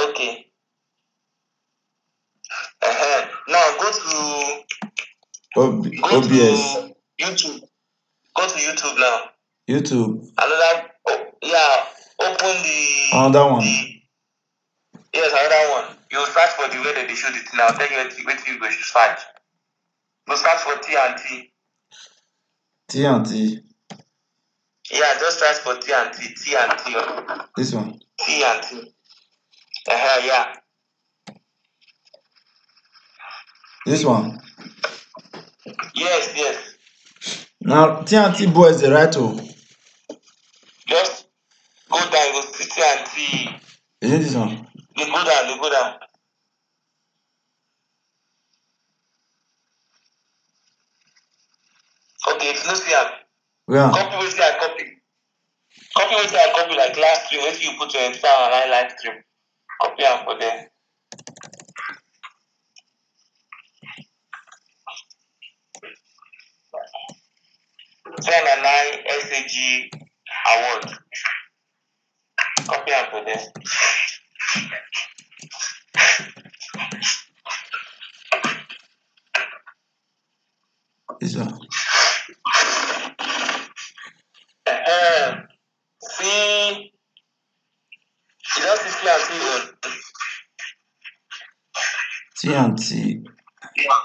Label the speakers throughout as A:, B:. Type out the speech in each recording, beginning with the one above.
A: Okay. Now go to
B: OBS.
A: YouTube. Go to YouTube now.
B: YouTube.
A: Another. Open the.
B: Another one.
A: Yes, another one. You search for the way that they shoot it now. Tell you where you go to search. You search for TNT.
B: TNT.
A: Yeah, just search for TNT. TNT.
B: This one.
A: TNT. Yeah.
B: This one.
A: Yes.
B: Now TNT boy is the right one.
A: Just go down, go to TNT.
B: Is it this one?
A: They go down. Okay, it's no CM.
B: Yeah.
A: Copy what I copy. Copy what I copy like last stream. If you put your entire and highlight stream, copy and for there. SAG Award. Copy and for there.
B: This one.
A: See, you don't see
B: TNT.
A: Yeah.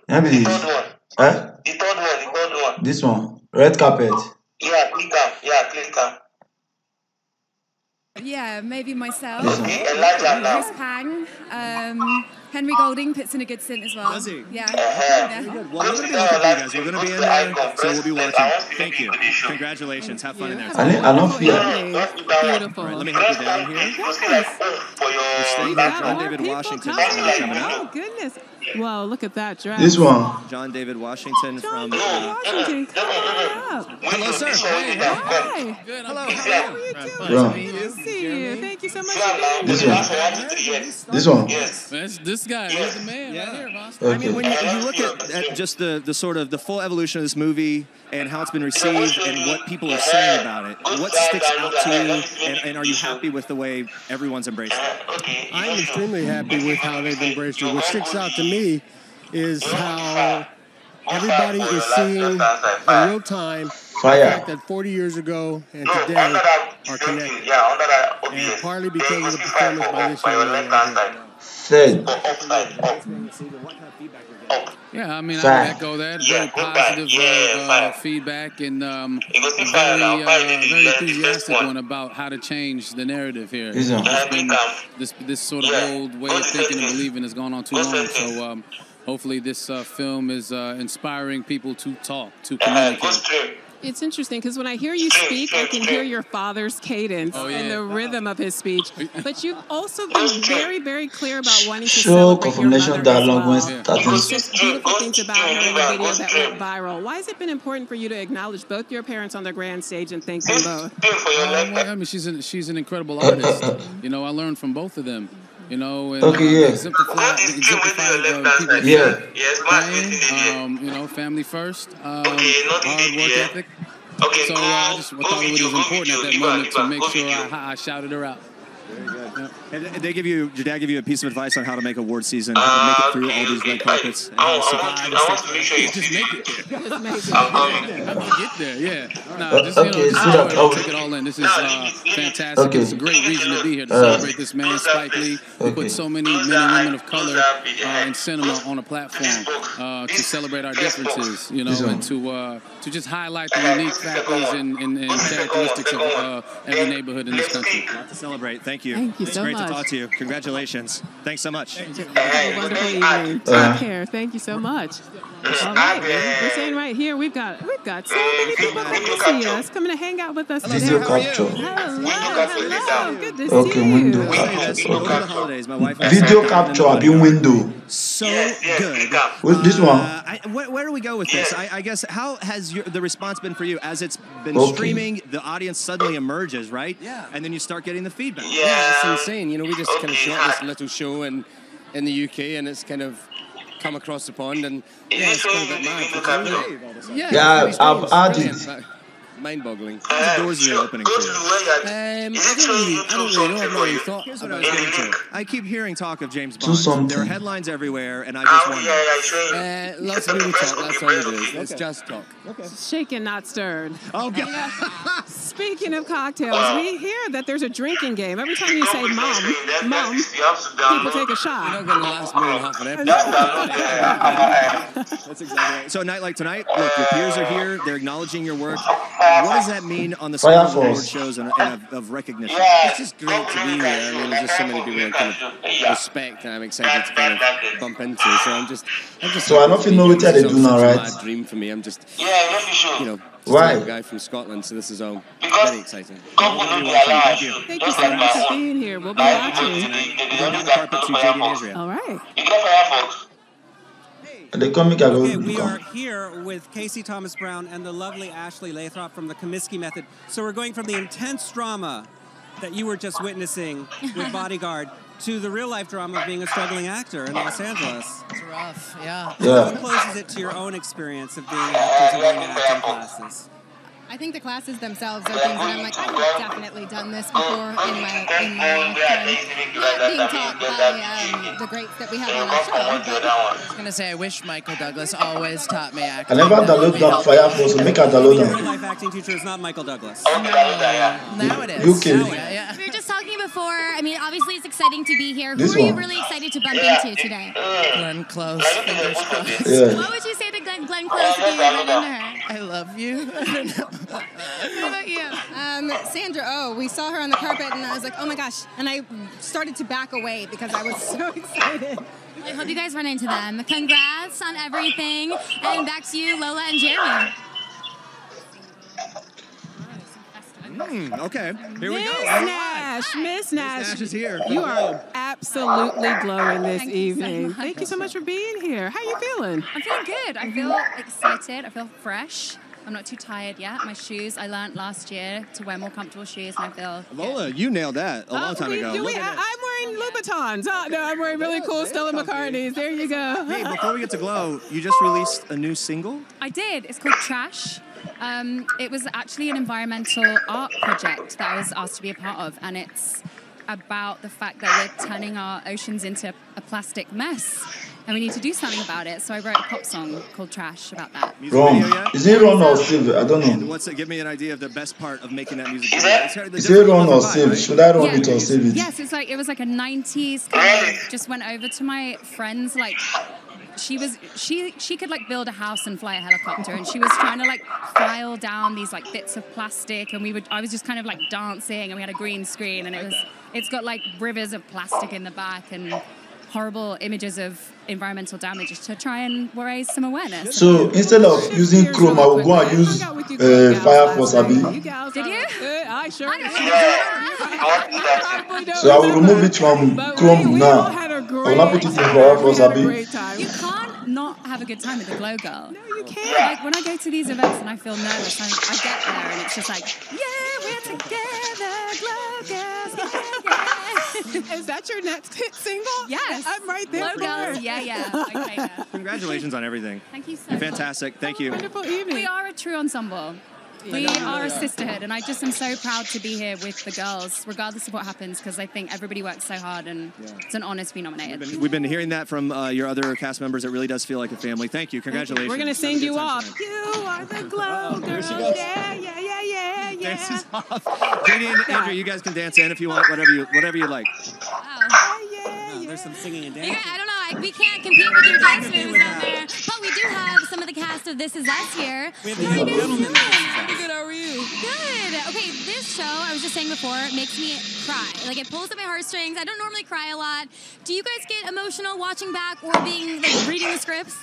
B: Maybe
A: The
B: this.
A: third one.
B: Eh?
A: The third one.
B: This one. Red carpet.
A: Yeah, click on.
C: Yeah, maybe myself.
A: Okay, Elijah now.
C: Chris Pang. Henry Golding puts in a good stint as well.
D: Does he?
C: Yeah.
D: Well, we're going to be looking for you guys. We're going to be in there, so we'll be watching. Thank you. Congratulations. Have fun in there.
B: I don't feel.
C: Beautiful.
D: Right, let me help you down here. We're staying here. John David Washington is coming out.
E: Oh, goodness. Wow, look at that dress.
B: This one.
D: John David Washington
E: John
D: from...
E: David Washington, come on up.
D: Hello, sir. Hey,
E: Hi.
D: Good. Hello.
E: How are you doing?
B: Yeah.
E: Good to see you. Thank you so much.
B: This one. This one.
A: Yes.
F: This guy is the man right here, boss.
D: I mean, when you look at just the sort of the full evolution of this movie and how it's been received and what people are saying about it, what sticks out to you, and are you happy with the way everyone's embraced it?
G: I'm extremely happy with how they've embraced it. What sticks out to me is how everybody is seeing in real time the fact that 40 years ago and today are connected. And partly because of the performance by this young man right here.
B: Third.
F: Yeah, I mean, I would echo that. Very positive feedback and very enthusiastic one about how to change the narrative here. It's been this sort of old way of thinking and believing has gone on too long. So hopefully this film is inspiring people to talk, to communicate.
E: It's interesting because when I hear you speak, I can hear your father's cadence and the rhythm of his speech. But you've also been very, very clear about wanting to celebrate your mother as well. There's just beautiful things about her in the video that went viral. Why has it been important for you to acknowledge both your parents on the grand stage and thank them both?
F: I mean, she's an incredible artist. You know, I learned from both of them. You know, and exemplified people you know, family first, hard work ethic. So I thought it was important at that moment to make sure I shouted her out.
D: Very good. And did your dad give you a piece of advice on how to make award season, how to make it through all these red carpets? And how to survive
A: I want to make sure you
F: just make it there.
A: I'm coming.
F: I'm gonna get there, yeah. No, just take it all in. This is fantastic. It's a great reason to be here to celebrate this man, Spike Lee, who put so many men and women of color in cinema on a platform to celebrate our differences, you know, and to just highlight the unique factors and characteristics of every neighborhood in this country.
D: A lot to celebrate. Thank you.
E: Thank you
D: it's
E: so
D: great
E: much.
D: to talk to you. Congratulations. Thanks so much.
E: Have a wonderful evening. Take care. Thank you so much. All right, we're saying right here we've got so many people coming to see us, coming to hang out with us today.
B: Video capture.
E: Hello. Good to
B: Okay,
E: see you.
B: window.
D: Over the holidays, my wife
B: Video capture. I'll be window.
D: So good.
B: This one.
D: Where do we go with this? I guess how has the response been for you as it's been streaming? The audience suddenly emerges, right? Yeah. And then you start getting the feedback.
G: Yeah, it's insane. You know, we just kind of shot this little show in the UK, and it's kind of come across the pond, and it's kind of a bit mad.
B: Yeah, I've added.
F: mind-boggling.
D: The doors are opening.
A: Go to where you are.
F: I don't really know. I've not really thought
D: Here's what
F: about
D: I was
F: it.
D: getting to. I keep hearing talk of James
B: Do
D: Bond.
B: something.
D: There are headlines everywhere, and I just wonder.
F: Lots of movie talk, that's all it is. It's just talk.
E: Shaken, not stirred.
D: Oh, God.
E: Speaking of cocktails, we hear that there's a drinking game. Every time you say mom, people take a shot.
F: You're not going to last more than half an episode.
D: That's exactly right. So a night like tonight, look, your peers are here. They're acknowledging your work. What does that mean on the SAG Award shows and of recognition?
F: It's just great to be here. I mean, there's just so many people I kind of respect and I'm excited to kind of bump into. So I'm just
B: So I don't know what they do now, right?
F: It's a mad dream for me. I'm just,
A: you
F: know,
B: Why?
F: a guy from Scotland, so this is all very exciting.
E: Thank you so much for being here. We'll be watching.
D: We're down the carpet to JD and Israel.
E: All right.
B: The comic I
H: Okay, we are here with Casey Thomas Brown and the lovely Ashley Lathrop from the Comiskey Method. So we're going from the intense drama that you were just witnessing with Bodyguard to the real-life drama of being a struggling actor in Los Angeles.
I: It's rough, yeah.
H: How close is it to your own experience of being actors and going to acting classes?
C: I think the classes themselves are things that I'm like, I've definitely done this before in my lifetime. Not being taught by the greats that we have on our show.
I: I was going to say, I wish Michael Douglas always taught me acting.
B: I never download that Firefox, so make a download
H: Your
B: them.
H: real-life acting teacher is not Michael Douglas.
I: Now it is.
B: UK.
I: Yeah.
J: We were just talking before. I mean, obviously it's exciting to be here.
B: This
J: Who are you
B: one.
J: really excited to bump into today?
I: Glenn Close, fingers crossed.
B: Yeah.
J: What would you say to Glenn Close if you ran into her?
I: I love you. I don't know.
J: What about you?
C: Sandra Oh, we saw her on the carpet and I was like, oh my gosh. And I started to back away because I was so excited.
J: I hope you guys run into them. Congrats on everything. And back to you, Lola and Jeremy.
D: Okay, here we go.
E: Miss Nash
D: Nash is here.
E: You are absolutely glowing this
J: Thank you so
E: evening.
J: much.
E: Thank you so much for being here. How you feeling?
J: I'm feeling good. I feel excited. I feel fresh. I'm not too tired yet. My shoes, I learned last year to wear more comfortable shoes, and I feel
D: Lola, you nailed that a long time ago.
E: I'm wearing Louboutins. Oh, no, I'm wearing really cool Stella McCartney's. There you go.
D: Hey, before we get to Glow, you just released a new single?
J: I did. It's called Trash. It was actually an environmental art project that I was asked to be a part of, and it's about the fact that we're turning our oceans into a plastic mess, and we need to do something about it. So I wrote a pop song called Trash about that.
B: Ron. Is it Ron or Steve? I don't know.
D: Give me an idea of the best part of making that music video.
B: Is it Ron or Steve? Should I run it or save it?
J: Yes, it was like a 90s kind of, just went over to my friends, like, she could like build a house and fly a helicopter, and she was trying to like file down these like bits of plastic, and I was just kind of like dancing, and we had a green screen, and it's got like rivers of plastic in the back and horrible images of environmental damage to try and raise some awareness.
B: So instead of using Chrome, I will go and use Firefox, Abi.
J: Did you?
E: I sure did.
B: So I will remove it from Chrome now. I will not put it in Firefox, Abi.
J: You can't not have a good time with the Glow Girl.
E: No, you can't.
J: Like when I go to these events and I feel nervous, I get there and it's just like, yeah, we're together, Glow Girls, yeah.
E: Is that your next hit single?
J: Yes.
E: I'm right there.
J: Glow Girls, yeah. Okay.
D: Congratulations on everything.
J: Thank you so
D: You're
J: much.
D: fantastic. Thank you.
E: Wonderful evening.
J: We are a true ensemble. We are a sisterhood, and I just am so proud to be here with the girls, regardless of what happens, because I think everybody works so hard, and it's an honor to be nominated.
D: We've been hearing that from your other cast members. It really does feel like a family. Thank you. Congratulations.
E: We're going to sing you off. You are the Glow Girls. Yeah.
D: Dances off. JD and Andrew, you guys can dance in if you want, whatever you like.
H: There's some singing and dancing.
J: I don't know. We can't compete with your dance moves out there. But we do have some of the cast of This Is Us here.
H: We have the gentlemen.
J: Good, how are you? Good. Okay, this show, I was just saying before, makes me cry. Like, it pulls at my heartstrings. I don't normally cry a lot. Do you guys get emotional watching back or being, like, reading the scripts?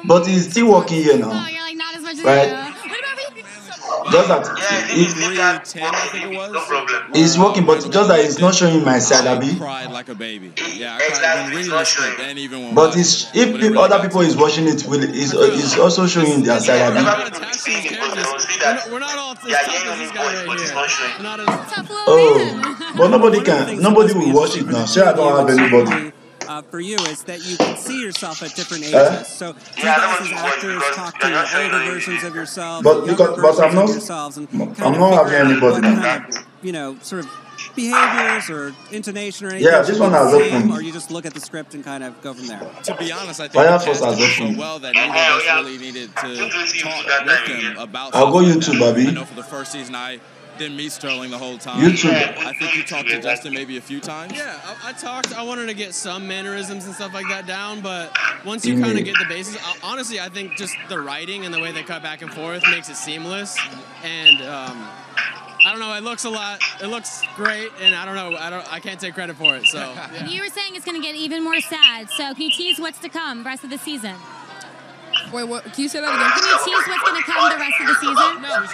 B: But he's still working here now.
J: Oh, you're like, not as much as
B: right?
J: you. What about me?
B: Just that it's working, but just that it's not showing my side, Abi.
K: I cried like a baby. Yeah, I cried when reading the script, and even when
B: but it's, if other people is watching it, it's also showing their side, Abi.
F: We're not all as tough as this guy right here. We're not as
B: but nobody will watch it now. Sure, I don't have anybody.
H: for you is that you can see yourself at different ages. So do you guys as actors talk to older versions of yourselves, younger versions of yourselves, and kind of figure out what kind of, you know, sort of behaviors or intonation or anything?
B: Yeah, this one has opened.
H: Or you just look at the script and kind of go from there?
K: To be honest, I think the cast did so well that neither of us really needed to talk with them about.
B: I'll go YouTube, Bobby.
K: I know for the first season, I didn't meet Sterling the whole time.
B: YouTube.
K: I think you talked to Justin maybe a few times.
L: Yeah, I talked. I wanted to get some mannerisms and stuff like that down, but once you kind of get the basics, honestly, I think just the writing and the way they cut back and forth makes it seamless. And I don't know. It looks a lot. It looks great, and I don't know. I can't take credit for it. So. Yeah.
M: And you were saying it's going to get even more sad. So can you tease what's to come the rest of the season?
N: Wait, what? Can you say that again?
M: Can you tease what's going to come the rest of the season?
L: No.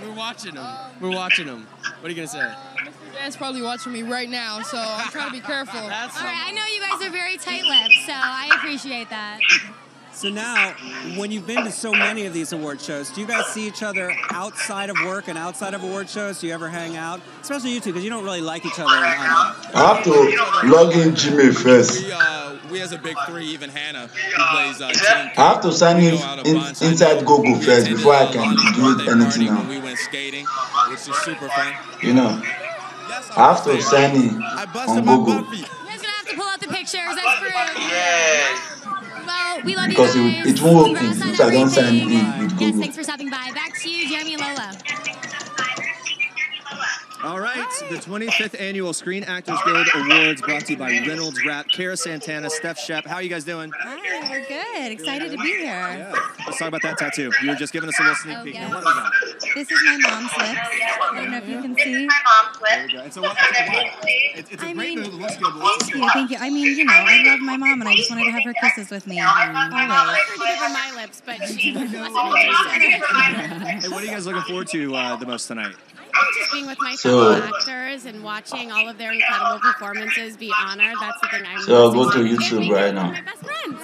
L: We're watching them. We're watching them. What are you going to say?
N: Mr. Dan's probably watching me right now, so I'm trying to be careful.
M: All right, I know you guys are very tight-lipped, so I appreciate that.
H: So now, when you've been to so many of these award shows, do you guys see each other outside of work and outside of award shows? Do you ever hang out? Especially you two, because you don't really like each other.
B: I have to log in Jimmy first.
K: We as a big three, even Hannah, who plays
B: I have to sign in inside Google first before I can do anything now.
K: We went skating, which is super fun.
B: You know, I have to sign in on Google.
M: You guys gonna have to pull out the pictures. That's proof. Well, we love
B: because
M: you guys.
B: it won't work if I don't sign in with Google.
M: Yes, thanks for stopping by. Back to you, Jeremy and Lola.
D: All right, the 25th Annual Screen Actors Guild Awards brought to you by Reynolds Wrap, Kara Santana, Steph Shep. How are you guys doing?
O: Hi, we're good. Excited to be here.
D: Yeah. Let's talk about that tattoo. You were just giving us a little sneak peek.
O: Yes.
D: What was that?
O: This is my mom's lips. I don't know if you can see.
D: There we go. And so it's a great move. It looks good.
O: Thank you. I mean, you know, I love my mom, and I just wanted to have her kisses with me. Always.
M: I offered to give her my lips, but she wasn't interested.
D: Hey, what are you guys looking forward to the most tonight?
P: Just being with my fellow actors and watching all of their incredible performances be honored. That's the thing I'm
B: So I'll go to YouTube right now.
P: my best friends.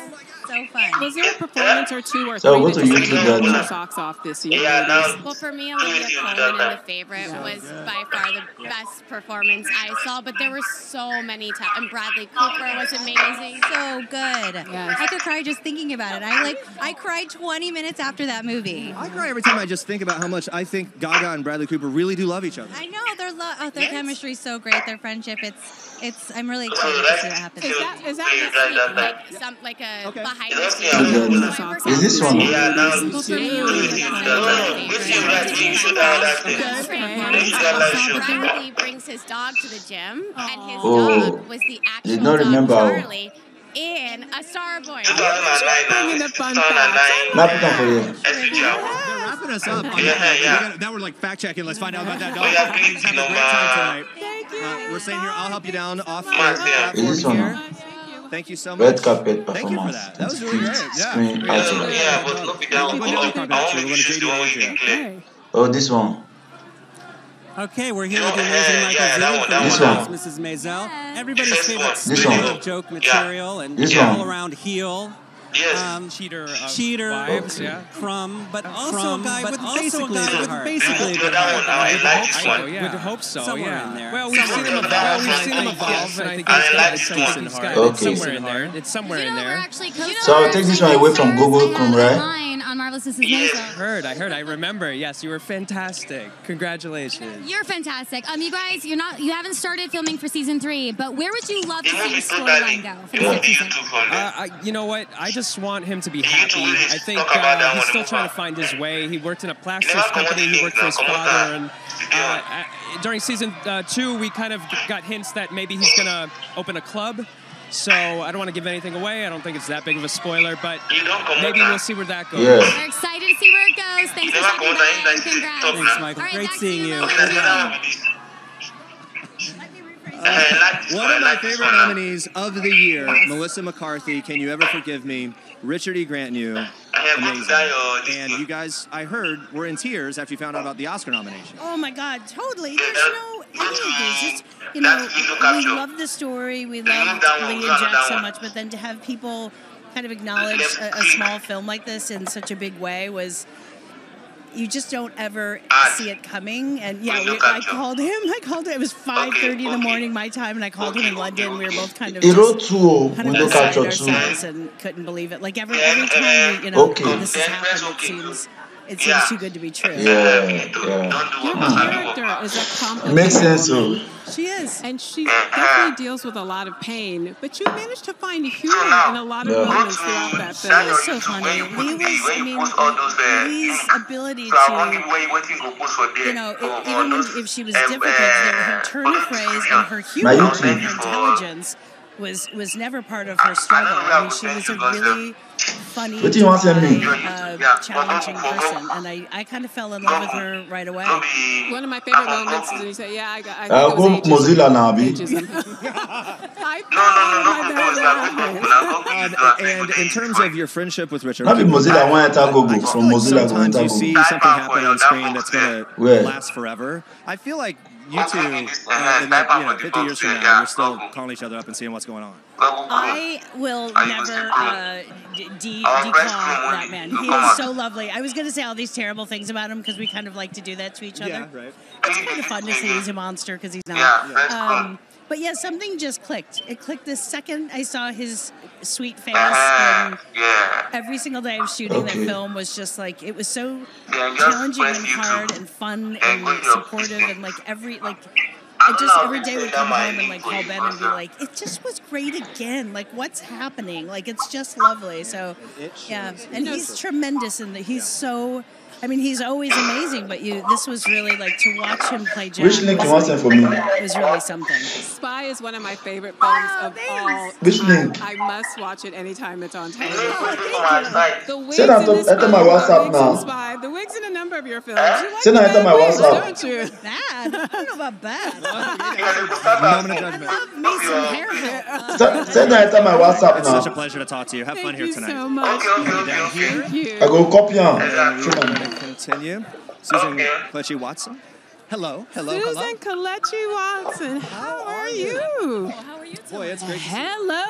E: So fun. Was there a performance or two or
B: So
E: three
B: go
E: that
B: to
E: just
B: YouTube
E: blew
B: right
E: your
B: now.
E: socks off this year?
P: Well, for me, Olivia Colman in The Favorite was by far the best performance I saw, but there were so many times. And Bradley Cooper was amazing.
O: So good.
E: Yes.
O: I could cry just thinking about it. I cried 20 minutes after that movie.
D: I cry every time I just think about how much I think Gaga and Bradley Cooper really do love each other.
O: I know their chemistry is so great. Their friendship, I'm really excited to see what happens.
P: Is that like a behind the scenes?
B: Is this one?
P: Bradley brings his dog to the gym, and his dog was the actual
B: Did not remember.
P: dog Charlie in A Star Born.
E: Bringing the fun facts.
B: Not picking for you.
D: They're wrapping us up. Now we're like fact checking. Let's find out about that dog. Have a great time tonight.
E: Thank you.
D: We're staying here. I'll help you down off the platform
B: Is this one?
D: here. Thank you so much.
B: Red carpet
D: Thank you for
B: performance.
D: that. That was really great.
B: Screen
D: Yeah.
B: acting. Oh, this one.
H: Okay, we're here with the amazing Michael Zinn
B: This
H: from
B: one.
H: Mrs. Maisel. Everybody's favorite
B: This
H: student
B: one.
H: of joke material and
B: This one.
H: all-around heel.
L: Cheater.
H: Wives,
L: yeah.
H: Crumb, but also a guy with basically a good heart.
L: Would hope so.
H: Somewhere
L: Yeah.
H: in there.
L: Well, we've seen him evolve. And I think he's got a decent heart.
B: Okay.
L: It's somewhere in there. It's somewhere in there.
B: So I'll take this one away from Google Chrome, right?
M: On Marvelous Mrs. Maisel.
L: I heard. I remember. Yes, you were fantastic. Congratulations.
M: You're fantastic. You guys, you haven't started filming for season 3, but where would you love to see the storyline go for the next season?
L: You know what? I just want him to be happy. I think he's still trying to find his way. He worked in a plastics company. He worked for his father, and during season 2, we kind of got hints that maybe he's gonna open a club. So I don't want to give anything away. I don't think it's that big of a spoiler, but maybe we'll see where that goes.
B: Yeah.
M: We're excited to see where it goes. Thanks for stopping by. Congrats.
H: Thanks, Michael.
M: All right,
H: Great
M: back
H: seeing
M: to
H: you.
M: Lola.
D: One of my favorite nominees of the year, Melissa McCarthy, Can You Ever Forgive Me? Richard E. Grant-New, amazing. And you guys, I heard, were in tears after you found out about the Oscar nomination.
Q: Oh my God, totally. There's no any of this. Just, we love the story. We love Lee and Jack so much, but then to have people kind of acknowledge a small film like this in such a big way was you just don't ever see it coming. And yeah, I called him. It was 5:30 in the morning my time, and I called him in London. We were both kind of beside ourselves and couldn't believe it. Like every time this has happened, it seems too good to be true.
B: Yeah.
E: Your character is a complicated
B: Makes sense.
E: woman.
Q: She is.
E: And she definitely deals with a lot of pain, but you managed to find humor in a lot of moments throughout that film.
Q: It's so funny. Lee's ability to, even if she was difficult, her turn of phrase and her humor and her intelligence was never part of her struggle. I mean, she was a really funny, challenging person, and I kind of fell in love with her right away.
E: One of my favorite moments is when you say, "Yeah, I think it was
B: Mozilla now,
E: ageism."
D: And in terms of your friendship with Richard,
B: maybe Mozilla from Mozilla.
D: Sometimes you see something happen on screen that's going to last forever. I feel like you two, 50 years from now, you're still calling each other up and seeing what's going on.
Q: I will never declaw that man. He is so lovely. I was going to say all these terrible things about him because we kind of like to do that to each other.
D: Yeah, right.
Q: It's kind of fun to say he's a monster because he's not. But yeah, something just clicked. It clicked the second I saw his sweet face. And every single day of shooting that film was just like, it was so challenging and hard and fun and supportive and every day would come home and call Ben and be like, it just was great again. Like, what's happening? Like, it's just lovely. So, yeah. And he's tremendous in that. He's so... I mean, he's always amazing, but this was really to watch him play Jack.
B: Which link you want for me?
Q: It was really something.
E: Spy is one of my favorite films of all.
B: Which link?
E: I must watch it anytime it's on television. The wigs
B: in this film,
E: my WhatsApp now. Spy, the wigs in a number of your films. You like
B: enter my WhatsApp.
E: Don't you?
Q: Bad? I don't know about bad.
D: Moment of judgment.
Q: I love me some haircut.
B: Enter my WhatsApp
D: It's
B: now.
D: such a pleasure to talk to you. Have fun here tonight.
E: Thank you so much. Thank you.
B: I go copy him.
D: Continue. Susan Kelechi Watson. Hello.
E: Susan Kelechi Watson. How are you?
I: How are you?
D: Boy, it's great to see you.
E: Hello,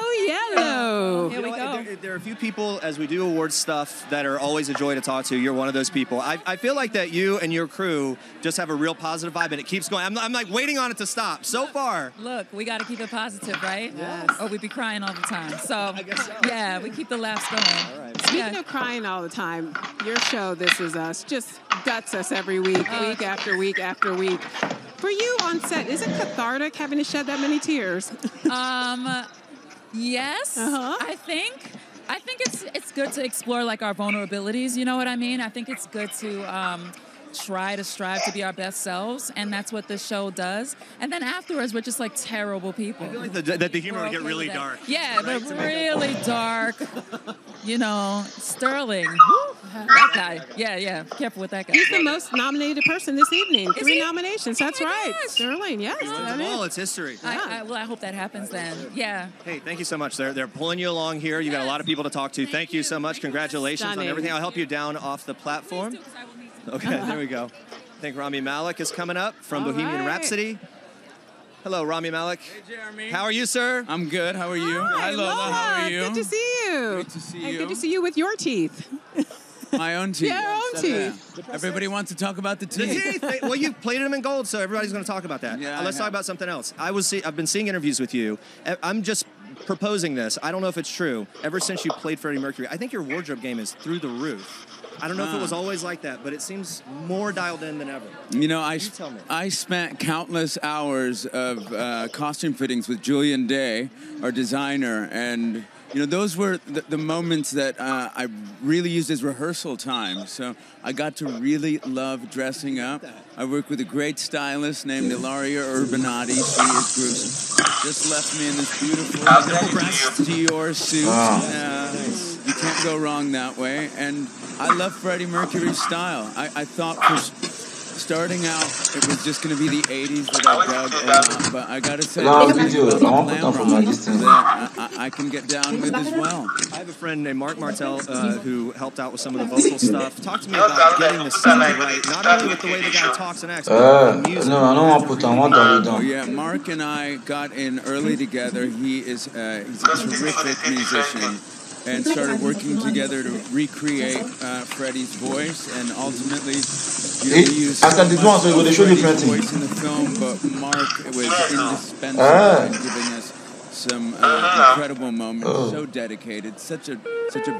E: Yellow.
I: Here we go.
D: There are a few people, as we do awards stuff, that are always a joy to talk to. You're one of those people. I feel like that you and your crew just have a real positive vibe, and it keeps going. I'm waiting on it to stop. So far.
I: Look, we got to keep it positive, right?
E: Yes.
I: Or we'd be crying all the time. So,
D: I guess so.
I: yeah, we keep the laughs going.
D: All right.
E: Speaking of crying all the time, your show, This Is Us, just guts us every week, week after week after week. For you on set, is it cathartic having to shed that many tears?
I: Yes, I think it's good to explore our vulnerabilities. You know what I mean? I think it's good to try to strive to be our best selves, and that's what this show does. And then afterwards, we're just terrible people.
D: I feel like that the humor would get really dark.
I: Yeah, right? But really dark. Sterling. That guy. Yeah. Careful with that guy.
E: He's the most nominated person this evening.
I: Is
E: 3
I: he?
E: nominations. That's right.
I: Gosh.
E: Sterling, yes.
D: It's history.
I: I hope that happens then. Yeah.
D: Hey, thank you so much. They're pulling you along here. You got a lot of people to talk to. Thank you so much. Congratulations on everything. I'll help you down off the platform. Okay, there we go. I think Rami Malek is coming up from Bohemian Rhapsody. Hello, Rami Malek.
R: Hey, Jeremy.
D: How are you, sir?
R: I'm good. How are you?
E: Hi,
R: Lola. How are you?
E: Good to see you.
R: Good to see you.
E: Good to see you with your teeth.
R: My own teeth.
E: Yeah, our own teeth.
R: Everybody wants to talk about the teeth.
D: Well, you plated them in gold, so everybody's going to talk about that.
R: Yeah,
D: Let's talk about something else. I've been seeing interviews with you. I'm just proposing this. I don't know if it's true. Ever since you played Freddie Mercury, I think your wardrobe game is through the roof. I don't know if it was always like that, but it seems more dialed in than ever.
R: I spent countless hours of costume fittings with Julian Day, our designer, and those were the moments that I really used as rehearsal time. So I got to really love dressing up. I worked with a great stylist named Ilaria Urbanati. She is gruesome. Just left me in this beautiful Dior suit. You can't go wrong that way. And I love Freddie Mercury's style. I thought for starting out, it was just going to be the 80s that I dug a lot, but I got to say, I can get down with as well.
D: I have a friend named Mark Martel who helped out with some of the vocal stuff. Talk to me about getting the sound right, not only with the way the guy talks and acts, but the music.
R: Yeah, Mark and I got in early together. He's a terrific musician. and started working together to recreate Freddie's voice, and ultimately we used
B: after this one, so you're going to show different
R: voice in the film, but Mark was indispensable in giving us some incredible moments. So dedicated, such a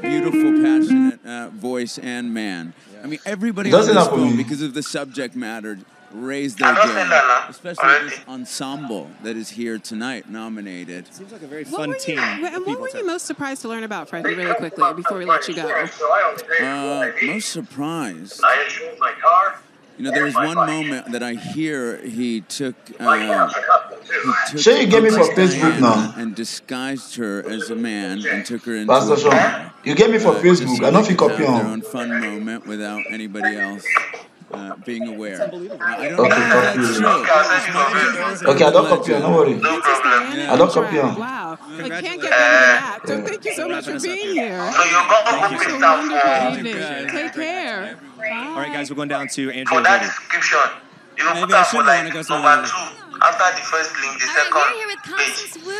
R: beautiful, passionate voice and man. I mean, everybody on this film, because of the subject matter, raised their game, especially this ensemble that is here tonight, nominated.
D: Seems like a very fun team.
E: What were you most surprised to learn about Freddie, really quickly, before we let you go?
R: Most surprised. You know, there was one moment that I hear he took.
B: Sure, you gave me for Facebook now.
R: And disguised her as a man and took her into.
B: Pastor Sean, you gave me for Facebook. I don't know if you copy on.
R: Their own fun moment without anybody else being aware. I don't
B: know
R: if that's true.
B: Okay, I don't copy on. Don't worry. I don't copy on.
E: Wow. I can't get better than that. So thank you so much for being here.
D: Thank you so much.
E: Wonderful evening. Take care.
D: All right, guys, we're going down to Andrew
A: For
D: and
A: that
D: Jody.
A: description, you will put up for like number 2 after the first link, the second.
M: We're here with Constance Wu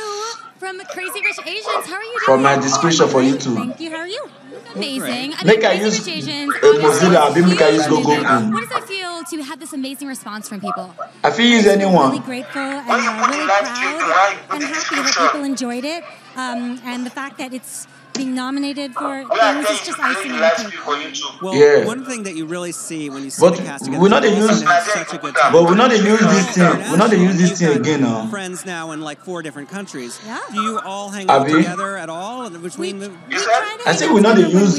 M: from Crazy Rich Asians. How are you doing?
B: For my description for you too.
M: Thank you. How are you? Amazing.
B: Make I use Mozilla. Make I use Google.
M: What does it feel to have this amazing response from people?
B: I feel use anyone.
M: Really grateful and really proud and happy that people enjoyed it. And the fact that it's being nominated for things is just icing on the cake.
H: Well, one thing that you really see when you see the cast together,
B: we're not use
H: such a good time.
B: But we're not use this thing. We're not use this thing again now.
H: Friends now in like 4 different countries. Yeah. Do you all hang out together at all? Between
B: I think we're not use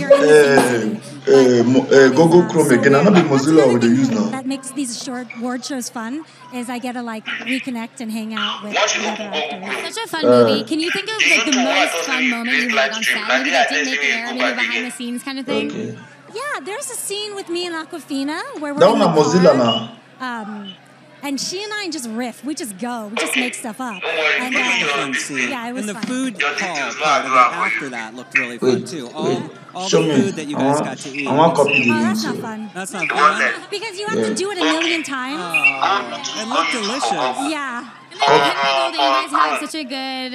B: Google Chrome again. I'm not the Mozilla we use now.
M: That makes these short award shows fun. Is I get to like reconnect and hang out with other actors. Such a fun movie. Can you think of like the most fun moment you had on set? Maybe that didn't make air, maybe behind the scenes kind of thing.
B: Okay.
M: Yeah, there's a scene with me and Aquafina where we're
B: that
M: in
B: one
M: the
B: Mozilla
M: car, now. And she and I just riff. We just go. We just make stuff up. And yeah, it was
H: and the
M: fun.
H: food hall part of it after that looked really fun too. All the food that you guys got to eat.
B: I want to copy the
M: that's not fun.
H: That's not fun.
M: Because you have to do it a million times.
H: It looked delicious.
M: Yeah.
P: And then I know that you guys have such a good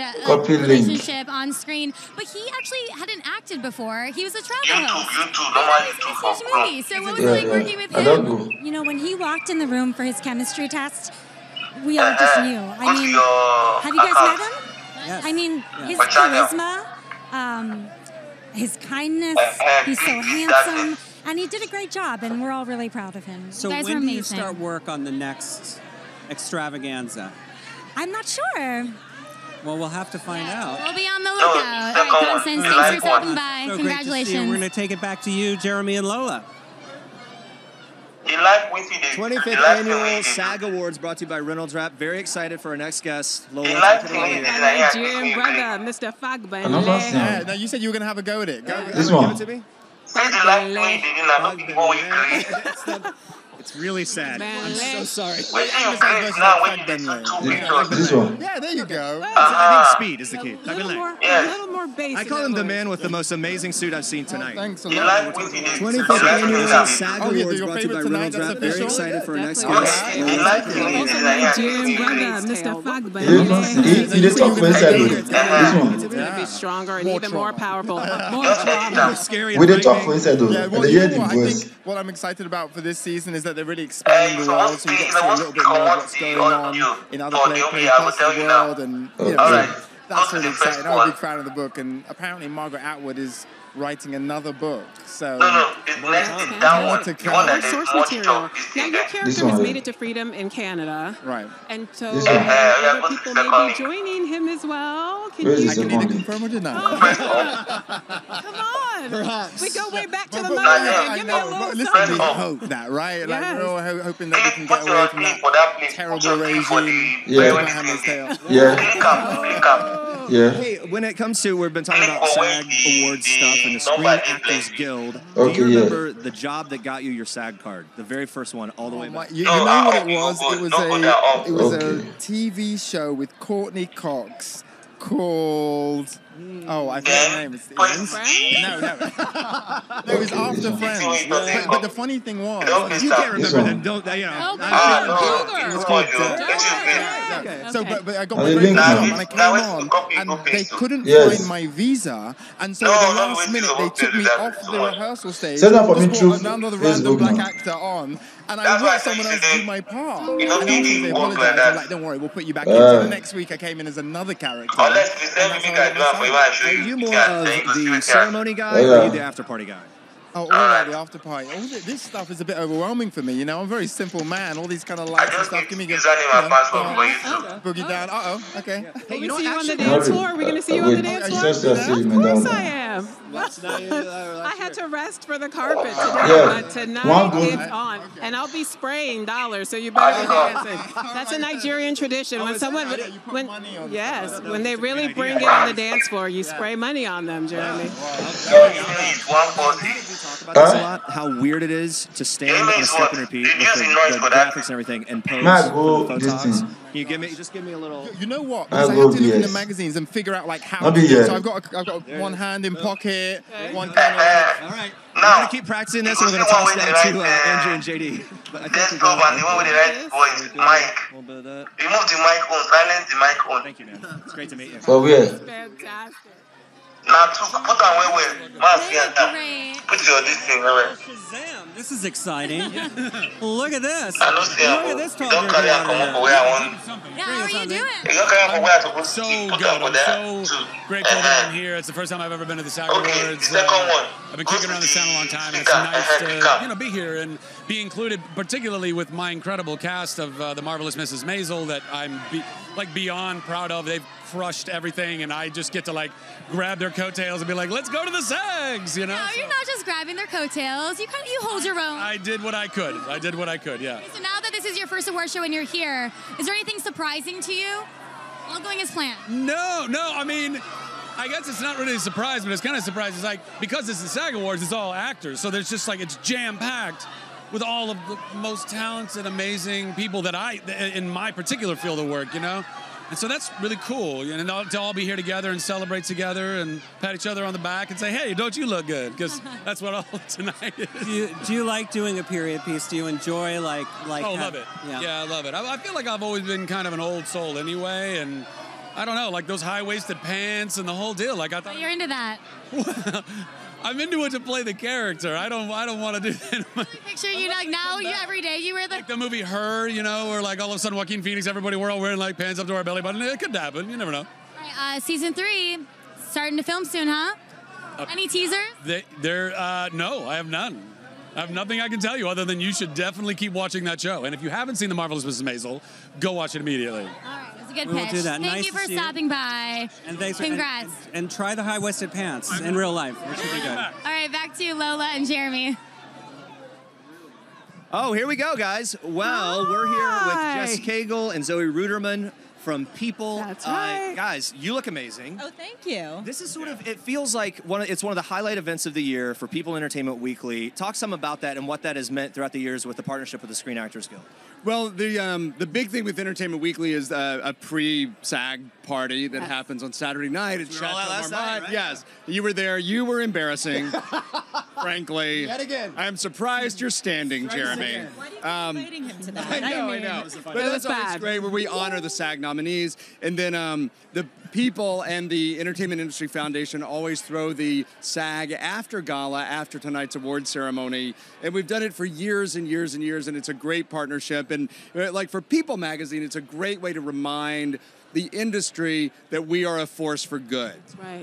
P: relationship on screen, but he actually hadn't acted before. He was a travel host. It's his movie. So what was it like working with him?
M: You know, when he walked in the room for his chemistry test, we all just knew. I mean, have you guys met him?
H: Yes.
M: I mean, his charisma, his kindness, he's so handsome, and he did a great job, and we're all really proud of him.
H: So when do you start work on the next extravaganza?
M: I'm not sure.
H: Well, we'll have to find out.
P: We'll be on the lookout. All right, Constance, thanks for stopping by.
H: So
P: Congratulations.
H: We're going to take it back to you, Jeremy and Lola.
D: 25th Annual SAG Awards brought to you by Reynolds Wrap. Very excited for our next guest, Lola.
E: Nigerian brother, Mr. Fagban.
S: Yeah, no, you said you were going to have a go at it.
B: This one.
D: Give it to me. It's really sad. I'm so sorry.
B: This one.
S: Yeah, there you go.
D: I think speed is the key.
E: A little more bass.
D: I call him the man with the most amazing suit I've seen tonight.
S: Thanks a lot.
D: 25th Annual SAG Awards brought to you by Reynolds Wrap. Very excited for our next guest.
E: Nigerian brother, Mr. Fagban.
B: He did talk for inside. This one.
E: It's going to be stronger and even more powerful. More trauma.
D: Scary.
B: We did talk for inside though.
S: Yeah, well,
B: and
S: you
B: hear
S: know
B: the
S: what? I
B: voice.
S: think what I'm excited about for this season is that they're really expanding the world, so you get to see a little bit more of what's going on in other places across the world, and you know, that's really exciting. I'm a big fan of the book, and apparently Margaret Atwood is writing another book, so
E: more to come. More source material. Now your character has made it to freedom in Canada,
S: right?
E: And so other people may be joining him as well. Can you?
S: I can either confirm or deny.
E: Come on,
S: perhaps.
E: We go way back to the motherland. Give me a little
S: something. We hope that, right? Like we're all hoping that we can get away from that terrible regime.
B: Yeah.
D: Hey, when it comes to, we've been talking about SAG Awards stuff and the Screen Actors Guild. Do you remember the job that got you your SAG card? The very first one, all the way back.
S: You know what it was? It was a TV show with Courtney Cox called... Oh, I forgot the name. It's No. No, it was after Friends. But the funny thing was...
D: You can't remember them. Don't, you know.
S: So, but I got my friends and I came on, and they couldn't find my visa, and so at the last minute they took me off the rehearsal stage.
B: Send that for me
S: just
B: through
S: brought another random
B: Facebook
S: black
B: now.
S: actor on, and I let someone else do my part. And after they apologized, I'm like, don't worry, we'll put you back in. So the next week I came in as another character.
D: Are you more of the ceremony guy or are you the after party guy?
S: Oh, all right, the after party. This stuff is a bit overwhelming for me, you know. I'm a very simple man. All these kind of lights and stuff. Give me boogie down. Okay.
E: Hey, we see you on the dance floor? Are we going to see you on the dance floor? Of course I am. I had to rest for the carpet today, but tonight it's on. And I'll be spraying dollars, so you better be dancing. That's a Nigerian tradition. When they really bring it on the dance floor, you spray money on them, Jeremy.
D: Talk about this a lot, how weird it is to stand and step and repeat with the graphics and everything and pose for the photons. Can you just give me a little...
S: You know what? Because I have to look in the magazines and figure out like how to do it. So I've got one hand in pocket, one kind of...
D: All right. We're going to keep practicing this, and we're going to toss down to Andrew and JD. But I think we're going
A: the one with the right voice, mic. Remove the mic on, silence the mic on.
D: Thank you, man. It's great to meet you.
B: For real.
E: Fantastic.
A: Now, put on where put your this thing where.
H: Shazam! This is exciting. Look at this.
A: I don't see
H: Look at this tall
A: don't carry on from where I want.
J: Yeah, how are you doing?
A: You don't carry on from where I'm supposed
F: So
A: to put
F: good.
A: on for that.
F: I'm so grateful that I'm here. It's the first time I've ever been to the SAG Awards.
A: Second one.
F: I've been kicking around this town a long time, and it's nice to be here and be included, particularly with my incredible cast of The Marvelous Mrs. Maisel that I'm beyond proud of. They've crushed everything, and I just get to like grab their coattails and be like, let's go to the SAGs, you know?
P: No, you're not just grabbing their coattails. You hold your own.
F: I did what I could. Yeah.
P: Okay, so now that this is your first award show and you're here, is there anything surprising to you? All going as planned.
F: No, I mean, I guess it's not really a surprise, but it's kind of a surprise. It's like, because it's the SAG Awards, it's all actors, so there's just like, it's jam-packed with all of the most talented, amazing people that in my particular field of work, you know? And so that's really cool, and to all be here together and celebrate together and pat each other on the back and say, hey, don't you look good? Because that's what all tonight is.
H: Do you like doing a period piece? Do you enjoy like?
F: Oh, love it. Yeah, I love it. I feel like I've always been kind of an old soul anyway, and I don't know, like those high-waisted pants and the whole deal. Like I thought.
P: You're into that.
F: I'm into it to play the character. I don't want to do that.
P: Picture you like now, every day you wear
F: like the movie Her, you know, where like all of a sudden Joaquin Phoenix, everybody we're all wearing like pants up to our belly button. It could happen. You never know.
P: All right, season 3 starting to film soon, huh? Any teasers?
F: No, I have none. I have nothing I can tell you other than you should definitely keep watching that show. And if you haven't seen The Marvelous Mrs. Maisel, go watch it immediately.
P: All right. A good
H: we'll
P: pitch.
H: do that.
P: Thank
H: Nice
P: you for
H: to see
P: stopping by.
H: And thanks
P: Congrats.
H: And try the high-waisted pants in real life. It should be good.
P: All right, back to you, Lola and Jeremy.
D: Oh, here we go, guys. Well, we're here with Jess Cagle and Zoe Ruderman from People.
E: That's right.
D: Guys, you look amazing.
T: Oh, thank you.
D: This is sort of, it feels like it's one of the highlight events of the year for People Entertainment Weekly. Talk some about that and what that has meant throughout the years with the partnership with the Screen Actors Guild.
U: Well, the big thing with Entertainment Weekly is a pre-SAG party that happens on Saturday night at Chateau Marmont.
D: Right?
U: Yes, you were there. You were embarrassing, frankly.
T: Yet again.
U: I'm surprised you're standing, Jeremy.
T: Why do you keep inviting him to that?
U: I know. But that's always great where we honor the SAG nominees, and then the People and the Entertainment Industry Foundation always throw the SAG after gala after tonight's award ceremony, and we've done it for years and years and years, and it's a great partnership. And like for People magazine, it's a great way to remind the industry that we are a force for good.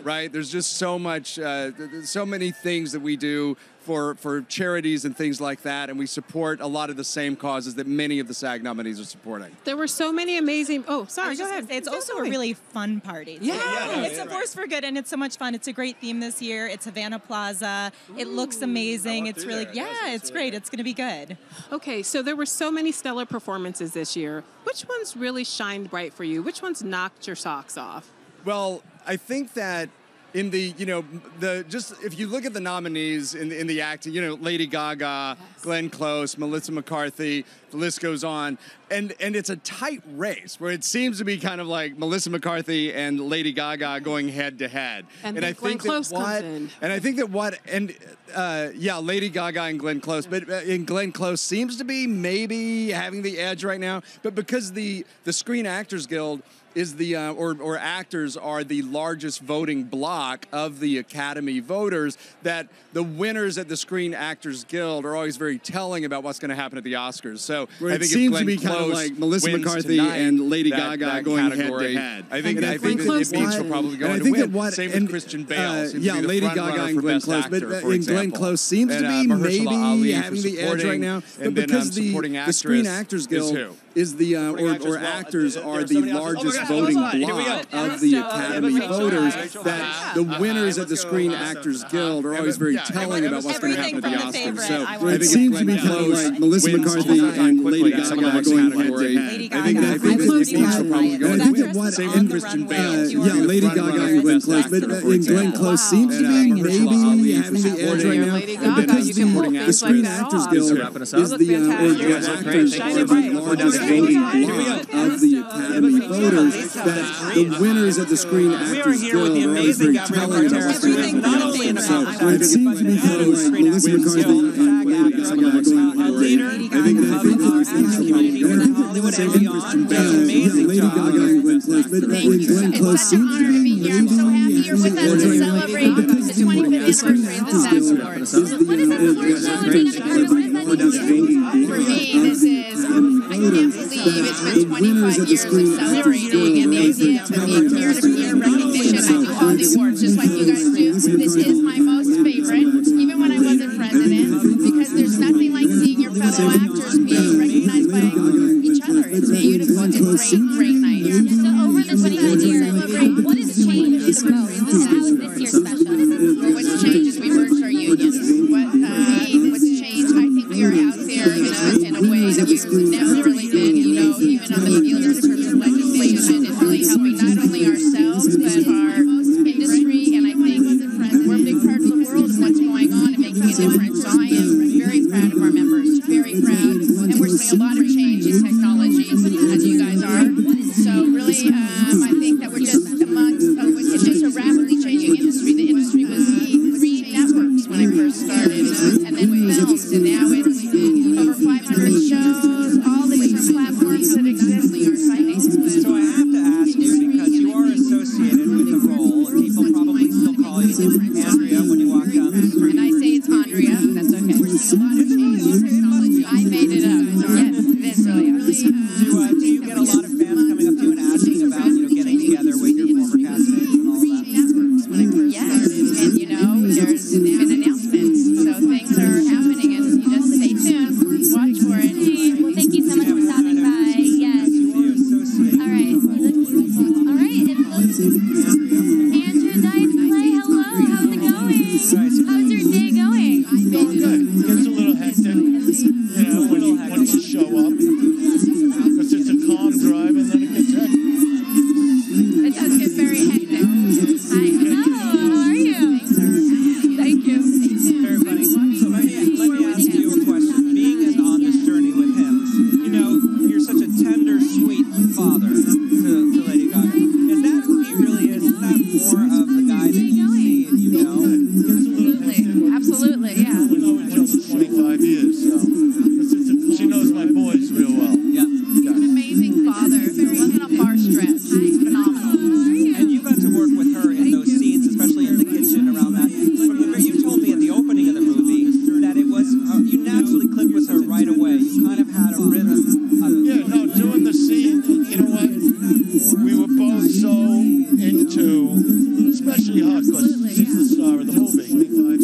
U: Right? There's just so much, so many things that we do for charities and things like that, and we support a lot of the same causes that many of the SAG nominees are supporting.
E: There were so many amazing... Oh, sorry, go ahead.
T: It's also a really fun party.
E: Yeah.
T: It's a force for good, and it's so much fun. It's a great theme this year. It's Havana Plaza. It looks amazing. It's really... It's great. It's going to be good.
E: Okay, so there were so many stellar performances this year. Which ones really shined bright for you? Which ones knocked your socks off?
U: Well, I think that in the, if you look at the nominees in the acting, Lady Gaga, Glenn Close, Melissa McCarthy, the list goes on. And it's a tight race where it seems to be kind of like Melissa McCarthy and Lady Gaga going head to head.
E: And I think Close comes in.
U: And I think that Lady Gaga and Glenn Close, but Glenn Close seems to be maybe having the edge right now. But because the Screen Actors Guild is or actors are the largest voting block of the Academy voters, that the winners at the Screen Actors Guild are always very telling about what's going to happen at the Oscars. So I think it seems to be kind of like Melissa McCarthy and Lady Gaga going head to head. I think that it means she'll probably go on to win. Same with Christian Bale. Lady Gaga and Glenn Close, but Glenn Close seems to be maybe having the edge right now. But because the Screen Actors Guild is or actors are the largest voting block of the Academy voters, that the winners at the Screen Actors Guild are always very telling about what's going to happen at the Oscars. So it seems to be kind of like Melissa McCarthy and Lady Gaga going category. I think that she'll probably go and win. Same with Christian Bale. Lady Gaga and Glenn Close, but Glenn Close seems to be maybe having the edge right now. Because the Screen Actors Guild is the actors are the largest voting block of the Academy voters, that the winners at the Screen Actors Guild are always very telling about what's going to happen at the Oscars. So it seems to be kind of like Melissa McCarthy and Lady Gaga going category. I think that same with Christian Bale. Lady Gaga and Glenn Close, but Glenn Close seems to be maybe
P: I'm so happy you're with us to celebrate the 25th anniversary of the SAG Award. What is this award show? What does that mean? For me, this is, I can't believe it's been 25 years of celebrating, and the idea of the peer-to-peer recognition. I do all the awards just like you guys do. This is my most favorite, even when I wasn't president, because there's nothing like seeing your fellow actors being recognized by each other. It's beautiful. It's a great night.
M: So over the 25 years, what has changed the most? How is this year special?
P: Well, what's changed is we merged our unions. What's changed, I think we are out there in a way that we never really been, even on the field in terms of legislation, and really helping not only ourselves, but our industry, and I think we're a big part of the world of what's going on and making a difference. So I am very proud of our members, very proud, and we're seeing a lot of change in technology, as you guys are. So really, I think that we're just it's just a rapidly changing industry. The industry was 3 networks when I first started, and then films, and now it's over 500 shows, all the different platforms that exist. We are exciting.
H: So I have to ask you, because you are associated with the role, people probably still call you Andrea when you walk down the street.
P: And I say it's Andrea, that's okay. I made it up. Yes,
H: Do you get a lot of fans coming up to you and asking about, getting together with your former castmates and all that?
P: Yes, and there's been announcements, so things are happening, and you just stay tuned, watch for it.
M: Well, thank you so much for stopping by. Yes. All right. Andrew Dice Clay, hello. How's it going? How's your day going?
G: Going good. Gets a little hectic. Once you show up. Because it's a calm drive and then it gets hectic.
P: It does get very hectic. Hi.
M: Hello. How are you?
P: Thank you.
H: Very funny. So let me ask you a question. Being on this journey with him, you're such a tender, sweet father to Lady Gaga. Is that who he really is? Is that more of the guy that you see and you know?
P: Absolutely, yeah.
G: We've known each other 25 years, so she knows my boys real well.
H: Yeah.
P: An amazing father. It wasn't a far stretch. Phenomenal.
H: And you got to work with her in those scenes, especially in the kitchen around that. You told me at the opening of the movie that it was, you naturally clicked with her right away. You kind of had a rhythm.
G: Doing the scene, you know what? We were both so into, especially her, because she's the star of the movie,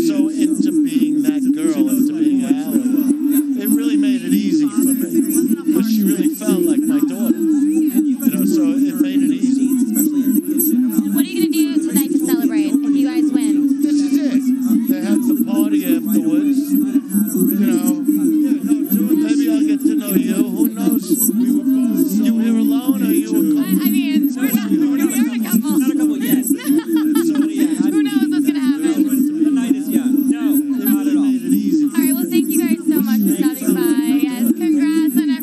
G: so into being that girl, into being Alan. It really made it easy for me, because she really felt like my daughter. So it made it easy.
M: What are you going to do tonight to celebrate if you guys win?
G: This is it. They have the party afterwards. Maybe I'll get to know you. Who knows? You here alone, or you a couple?
P: I mean, we're not a couple.
H: Not a couple yet.
P: Who knows what's going to happen?
H: The night is young. No, not at all.
P: All right, well, thank you guys so much for stopping by. Yes, congrats on everything.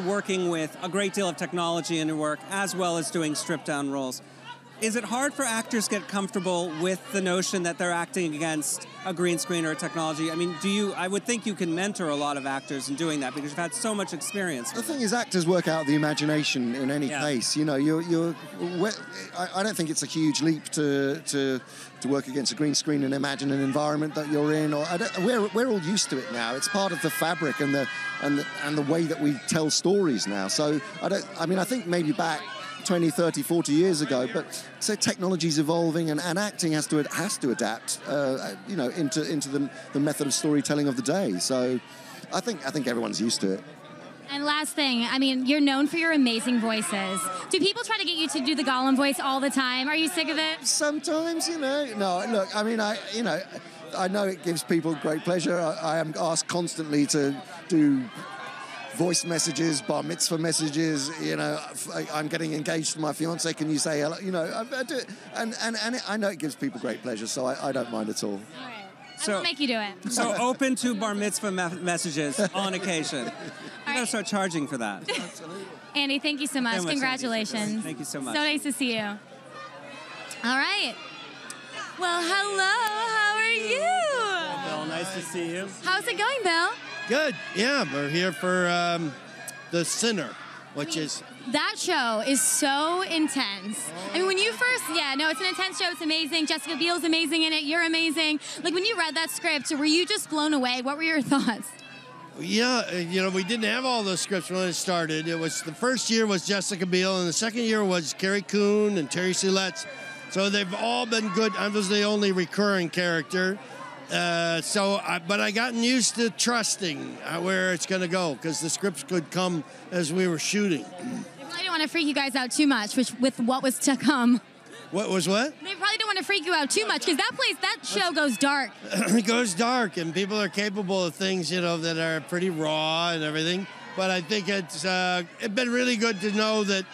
H: working with a great deal of technology in your work, as well as doing stripped-down roles. Is it hard for actors to get comfortable with the notion that they're acting against a green screen or a technology? I mean, I would think you can mentor a lot of actors in doing that because you've had so much experience.
C: The thing is, actors work out the imagination in any case. You know, I don't think it's a huge leap to work against a green screen and imagine an environment that you're in. Or we're all used to it now. It's part of the fabric and the way that we tell stories now. So I think maybe back 20, 30, 40 years ago, but so technology's evolving and acting has to adapt, into the method of storytelling of the day. So I think everyone's used to it.
P: And last thing, I mean, you're known for your amazing voices. Do people try to get you to do the Gollum voice all the time? Are you sick of it?
C: Sometimes, No, look, I mean, I know it gives people great pleasure. I am asked constantly to do voice messages, bar mitzvah messages, I'm getting engaged to my fiance, can you say hello? I do it. And I know it gives people great pleasure, so I don't mind at all.
P: All right. I will make you do it.
H: So open to bar mitzvah messages on occasion. You gotta start charging for that.
P: Andy, thank you so much. Congratulations.
H: Thank you so much.
P: So nice to see you. All right. Well, hello. How are you?
V: Bill, nice to see you.
P: How's it going, Bill?
V: Good. Yeah, we're here for The Sinner, which is...
P: That show is so intense. I mean, when you first... Yeah, no, it's an intense show. It's amazing. Jessica Biel's amazing in it. You're amazing. Like, when you read that script, were you just blown away? What were your thoughts?
V: Yeah, we didn't have all those scripts when it started. It was the first year was Jessica Biel, and the second year was Carrie Coon and Terry Souletts. So they've all been good. I was the only recurring character. But I gotten used to trusting where it's going to go because the scripts could come as we were shooting.
P: They probably don't want to freak you guys out too much with what was to come.
V: What was what?
P: They probably don't want to freak you out too much because that show goes dark.
V: It goes dark, and people are capable of things, that are pretty raw and everything. But I think it's been really good to know that,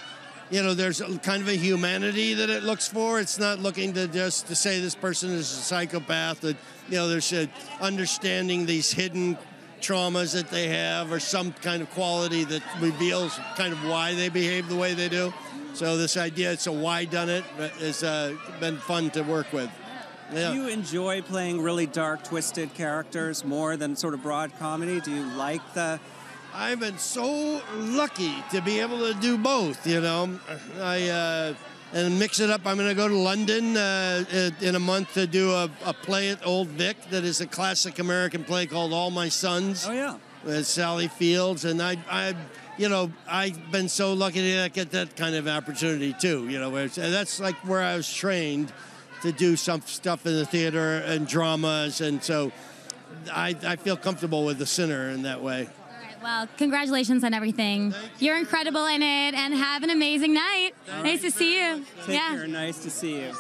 V: there's kind of a humanity that it looks for. It's not looking to say this person is a psychopath. That there's understanding these hidden traumas that they have, or some kind of quality that reveals kind of why they behave the way they do. So this idea, it's a why done it, has been fun to work with. Yeah.
H: Do you enjoy playing really dark, twisted characters more than sort of broad comedy? Do you like the...
V: I've been so lucky to be able to do both, and mix it up. I'm going to go to London in a month to do a play at Old Vic that is a classic American play called All My Sons.
H: Oh, yeah.
V: With Sally Fields, and I've been so lucky to get that kind of opportunity too. That's like where I was trained to do some stuff in the theater and dramas, and so I feel comfortable with The Sinner in that way.
P: Well, congratulations on everything. You're incredible in it, and have an amazing night. Nice to see you.
H: Take care. Nice to see you.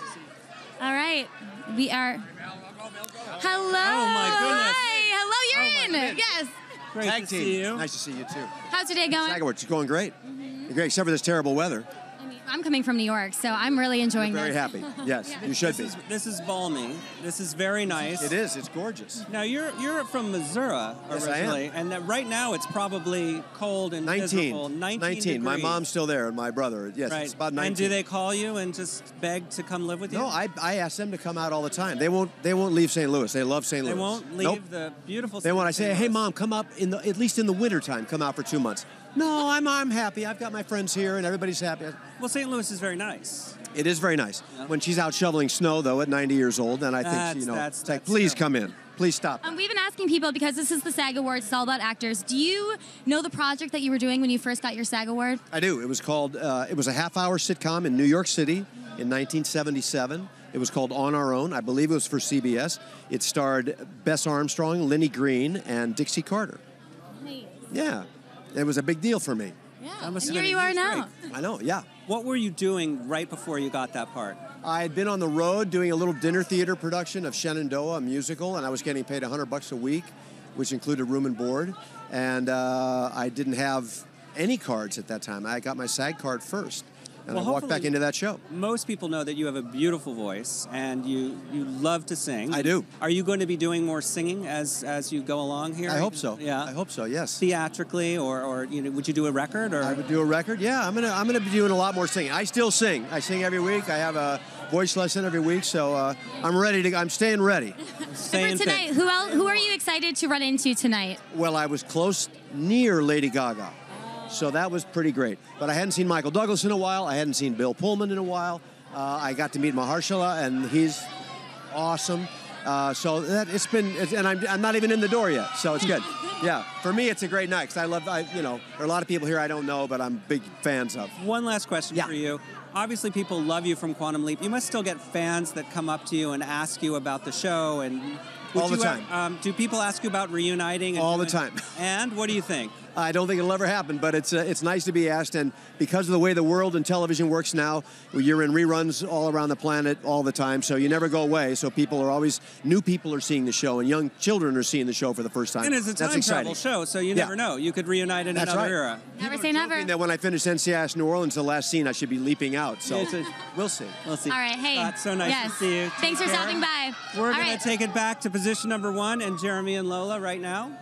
P: All right. We are... Hello.
V: Oh, my goodness.
P: Hi. Hello, you're in. Yes.
H: Great
W: Tag
H: to
W: team.
H: see you.
W: Nice to see you, too.
P: How's your day going?
W: SAG Award. It's going great. Great, except for this terrible weather.
P: I'm coming from New York, so I'm really enjoying
W: Very
P: this.
W: happy. Yes, you should be.
H: This is balmy. This is very nice.
W: It is. It's gorgeous.
H: Now, you're from Missouri originally,
W: yes, I am.
H: and right now it's probably cold and
W: 19.
H: miserable. 19
W: My
H: degrees.
W: mom's still there, and my brother. Yes,
H: Right.
W: it's about 19.
H: And do they call you and just beg to come live with you?
W: No, I ask them to come out all the time. They won't leave St. Louis. They love St. Louis.
H: They won't leave the beautiful
W: They won't. I
H: city
W: say,
H: of
W: hey,
H: St.
W: Mom, come up at least in the wintertime. Come out for 2 months. No, I'm happy. I've got my friends here, and everybody's happy.
H: Well, St. Louis is very nice.
W: It is very nice. Yeah. When she's out shoveling snow, though, at 90 years old, then I think, it's like, please come in. Please stop.
P: We've been asking people, because this is the SAG Awards, it's all about actors. Do you know the project that you were doing when you first got your SAG Award?
W: I do. It was called, it was a half-hour sitcom in New York City in 1977. It was called On Our Own. I believe it was for CBS. It starred Bess Armstrong, Lenny Green, and Dixie Carter.
P: Nice.
W: Yeah. It was a big deal for me.
P: Yeah. And here you are now.
W: I know, yeah.
H: What were you doing right before you got that part?
W: I had been on the road doing a little dinner theater production of Shenandoah, a musical, and I was getting paid $100 a week, which included room and board. And I didn't have any cards at that time. I got my SAG card first. and I walked back into that show.
H: Most people know that you have a beautiful voice and you love to sing.
W: I do.
H: Are you going to be doing more singing as you go along here?
W: I hope so.
H: Yeah.
W: I hope so. Yes.
H: Theatrically, or would you do a record? Or
W: I would do a record. Yeah, I'm gonna be doing a lot more singing. I still sing. I sing every week. I have a voice lesson every week, so I'm ready to. I'm staying ready.
P: For tonight, who are you excited to run into tonight?
W: Well, I was near Lady Gaga, so that was pretty great. But I hadn't seen Michael Douglas in a while. I hadn't seen Bill Pullman in a while. I got to meet Mahershala, and he's awesome. So that and I'm not even in the door yet, so it's good. Yeah, for me, it's a great night because there are a lot of people here I don't know, but I'm big fans of.
H: One last question for you. Obviously, people love you from Quantum Leap. You must still get fans that come up to you and ask you about the show. And
W: all the time.
H: Do people ask you about reuniting?
W: All the time.
H: And what do you think?
W: I don't think it'll ever happen, but it's nice to be asked. And because of the way the world and television works now, you're in reruns all around the planet all the time, so you never go away. So new people are seeing the show, and young children are seeing the show for the first time.
H: And it's a time travel show, so you never know. You could reunite in another era.
P: Never say never.
W: That when I finish NCIS New Orleans, the last scene, I should be leaping out. So we'll see.
H: We'll see.
P: All right, hey.
H: Scott, so nice to see you.
P: Thanks for stopping by.
H: We're going to take it back to position number 1 and Jeremy and Lola right now.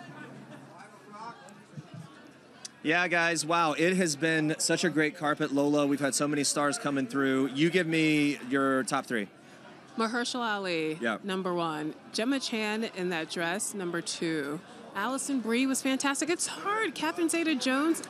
D: Yeah, guys, wow, it has been such a great carpet, Lola. We've had so many stars coming through. You give me your top 3.
E: Mahershala Ali, number 1. Gemma Chan in that dress, number 2. Alison Brie was fantastic. It's hard. Catherine Zeta-Jones.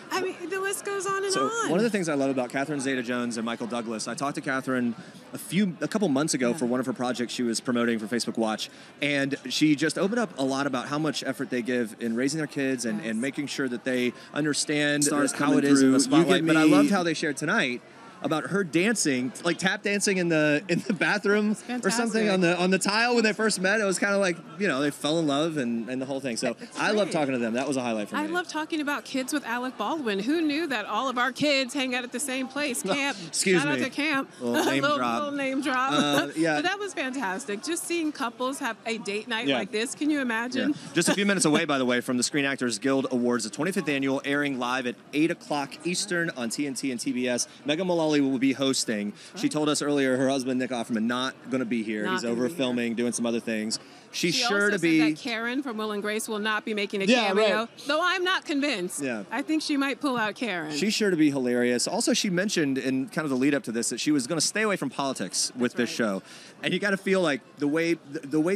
E: I mean, the list goes on and on.
D: One of the things I love about Catherine Zeta-Jones and Michael Douglas, I talked to Catherine a couple months ago for one of her projects she was promoting for Facebook Watch, and she just opened up a lot about how much effort they give in raising their kids and making sure that they understand how it is in the spotlight. But I loved how they shared tonight about her dancing, like tap dancing in the bathroom or something on the tile when they first met. It was kind of like, they fell in love and the whole thing. So I love talking to them. That was a highlight for me.
E: I love talking about kids with Alec Baldwin. Who knew that all of our kids hang out at the same place? Camp. Shout out to camp. Little name drop. But that was fantastic. Just seeing couples have a date night like this. Can you imagine?
D: Yeah. Just a few minutes away, by the way, from the Screen Actors Guild Awards, the 25th annual, airing live at 8 o'clock Eastern on TNT and TBS. Megan Mullally will be hosting. She told us earlier her husband, Nick Offerman, not going to be here. He's over filming, doing some other things. She's sure to be.
E: Said that Karen from Will and Grace will not be making a cameo, though I'm not convinced.
D: Yeah.
E: I think she might pull out Karen.
D: She's sure to be hilarious. Also, she mentioned in kind of the lead up to this that she was going to stay away from politics with this show. And you got to feel like the way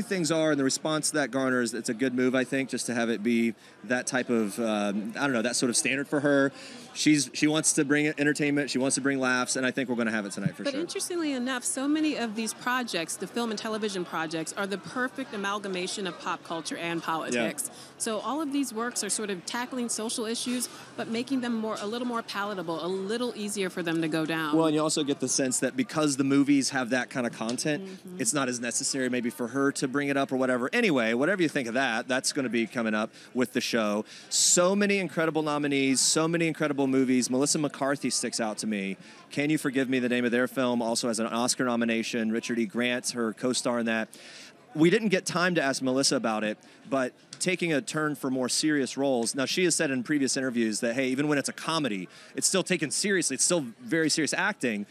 D: things are and the response that garners, it's a good move, I think, just to have it be that type of, that sort of standard for her. She wants to bring entertainment. She wants to bring laughs, and I think we're going to have it tonight for sure.
E: But interestingly enough, so many of these projects, the film and television projects, are the perfect amalgamation of pop culture and politics. Yeah. So all of these works are sort of tackling social issues, but making them a little more palatable, a little easier for them to go down.
D: Well, and you also get the sense that because the movies have that kind of content, it's not as necessary maybe for her to bring it up or whatever. Anyway, whatever you think of that, that's going to be coming up with the show. So many incredible nominees, so many incredible movies. Melissa McCarthy sticks out to me. Can You Forgive Me, the name of their film, also has an Oscar nomination. Richard E. Grant, her co-star in that. We didn't get time to ask Melissa about it, but taking a turn for more serious roles. Now, she has said in previous interviews that, hey, even when it's a comedy, it's still taken seriously. It's still very serious acting.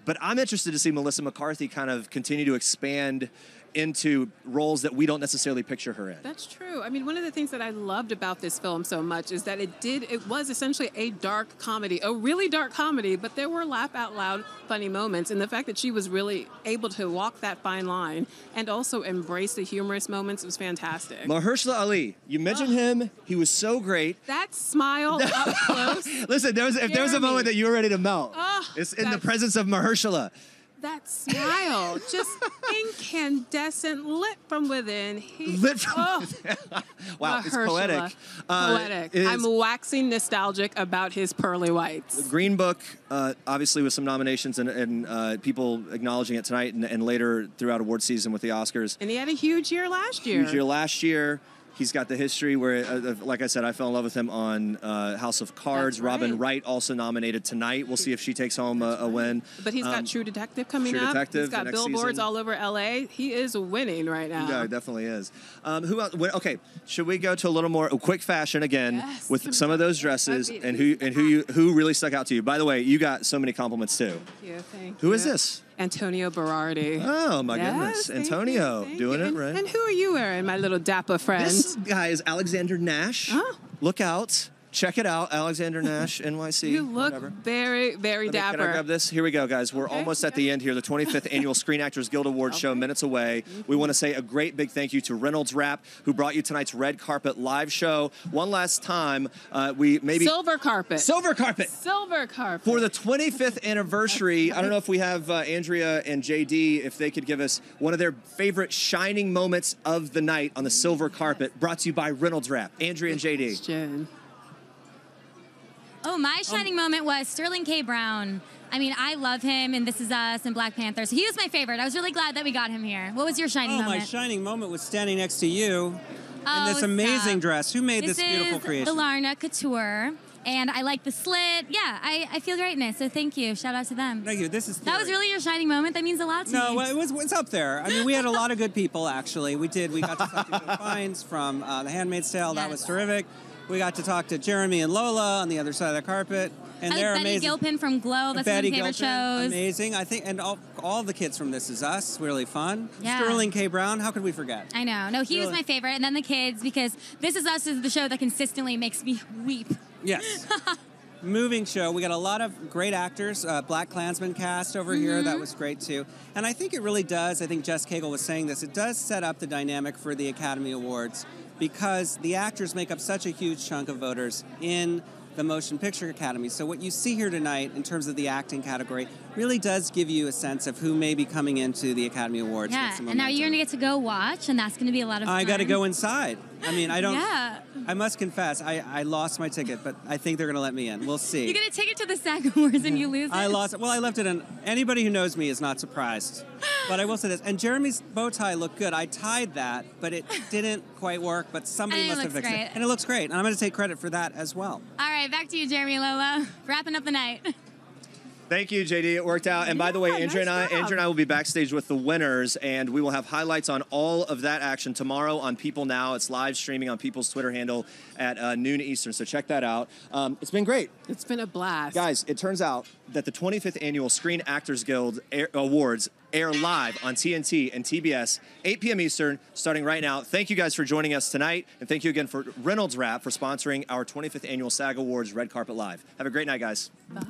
D: But I'm interested to see Melissa McCarthy kind of continue to expand into roles that we don't necessarily picture her in.
E: That's true. I mean, one of the things that I loved about this film so much is that it was essentially a dark comedy, a really dark comedy, but there were laugh out loud funny moments. And the fact that she was really able to walk that fine line and also embrace the humorous moments was fantastic.
D: Mahershala Ali, you mentioned him. He was so great.
E: That smile up close.
D: Listen, if there was a moment that you were ready to melt, it's in the presence of Mahershala.
E: That smile, just incandescent, lit from within.
D: Lit from within. Wow, it's poetic.
E: Poetic. I'm waxing nostalgic about his pearly whites.
D: The Green Book, obviously with some nominations and people acknowledging it tonight and later throughout award season with the Oscars.
E: And he had a huge year last year.
D: He's got the history where, like I said, I fell in love with him on House of Cards.
E: That's right.
D: Robin Wright also nominated tonight. We'll see if she takes home a win.
E: But he's got True Detective coming
D: True
E: up.
D: Detective,
E: He's got
D: the next
E: billboards
D: season.
E: all over LA. He is winning right now.
D: Yeah, it definitely is. Who else? Okay, should we go to a little more quick fashion again with some of those dresses and who really stuck out to you? By the way, you got so many compliments too.
E: Thank
D: Who
E: you.
D: is this?
E: Antonio Berardi.
D: Oh my goodness, Antonio doing it right.
E: And who are you wearing, my little dapper friend?
D: This guy is Alexander Nash.
E: Oh.
D: Look out. Check it out, Alexander Nash, NYC.
E: You look very, very dapper.
D: Can I grab this? Here we go, guys. We're almost at the end here. The 25th Annual Screen Actors Guild Awards show, minutes away. We want to say a great big thank you to Reynolds Wrap, who brought you tonight's Red Carpet live show. One last time,
E: Silver carpet.
D: Silver carpet.
E: Silver carpet.
D: For the 25th anniversary, I don't know if we have Andrea and JD, if they could give us one of their favorite shining moments of the night on the silver carpet, brought to you by Reynolds Wrap. Andrea and JD.
P: Oh, my shining moment was Sterling K. Brown. I mean, I love him in This Is Us and Black Panther, so he was my favorite. I was really glad that we got him here. What was your shining moment?
H: My shining moment was standing next to you in this amazing dress. Who made this beautiful creation?
P: This is the Larna Couture, and I like the slit. Yeah, I feel greatness, so thank you. Shout out to them.
H: Thank you. This is
P: That was really your shining moment? That means a lot to me.
H: No, it's up there. I mean, we had a lot of good people, actually. We got to talk to Joe Fiennes from The Handmaid's Tale. That was terrific. We got to talk to Jeremy and Lola on the other side of the carpet, and
P: I
H: they're
P: like Betty
H: amazing.
P: Gilpin from Glow. That's one of my favorite shows.
H: Amazing. I think, and all the kids from This Is Us, really fun.
P: Yeah.
H: Sterling K. Brown, how could we forget?
P: I know. No, he was my favorite, and then the kids, because This Is Us is the show that consistently makes me weep.
H: Yes. Moving show. We got a lot of great actors. Black Klansman cast over here. That was great too. And I think it really does. I think Jess Cagle was saying this. It does set up the dynamic for the Academy Awards because the actors make up such a huge chunk of voters in the Motion Picture Academy. So what you see here tonight in terms of the acting category really does give you a sense of who may be coming into the Academy Awards.
P: Yeah, and now you're going to get to go watch, and that's going to be a lot of fun.
H: I got to go inside. I mean, I don't.
P: Yeah.
H: I must confess, I lost my ticket, but I think they're going to let me in. We'll see.
P: You get a ticket to the SAG Awards and you lose it?
H: I lost it. Well, I left it in. Anybody who knows me is not surprised. But I will say this. And Jeremy's bow tie looked good. I tied that, but it didn't quite work. But somebody must have fixed it. And it looks great. And I'm going to take credit for that as well.
P: All right, back to you, Jeremy, Lola. Wrapping up the night.
D: Thank you, JD. It worked out. And by the way, Andrea and I will be backstage with the winners, and we will have highlights on all of that action tomorrow on People Now. It's live streaming on People's Twitter handle at noon Eastern, so check that out. It's been great.
E: It's been a blast.
D: Guys, it turns out that the 25th Annual Screen Actors Guild Awards air live on TNT and TBS, 8 p.m. Eastern, starting right now. Thank you guys for joining us tonight, and thank you again for Reynolds Wrap for sponsoring our 25th Annual SAG Awards Red Carpet Live. Have a great night, guys.
E: Bye.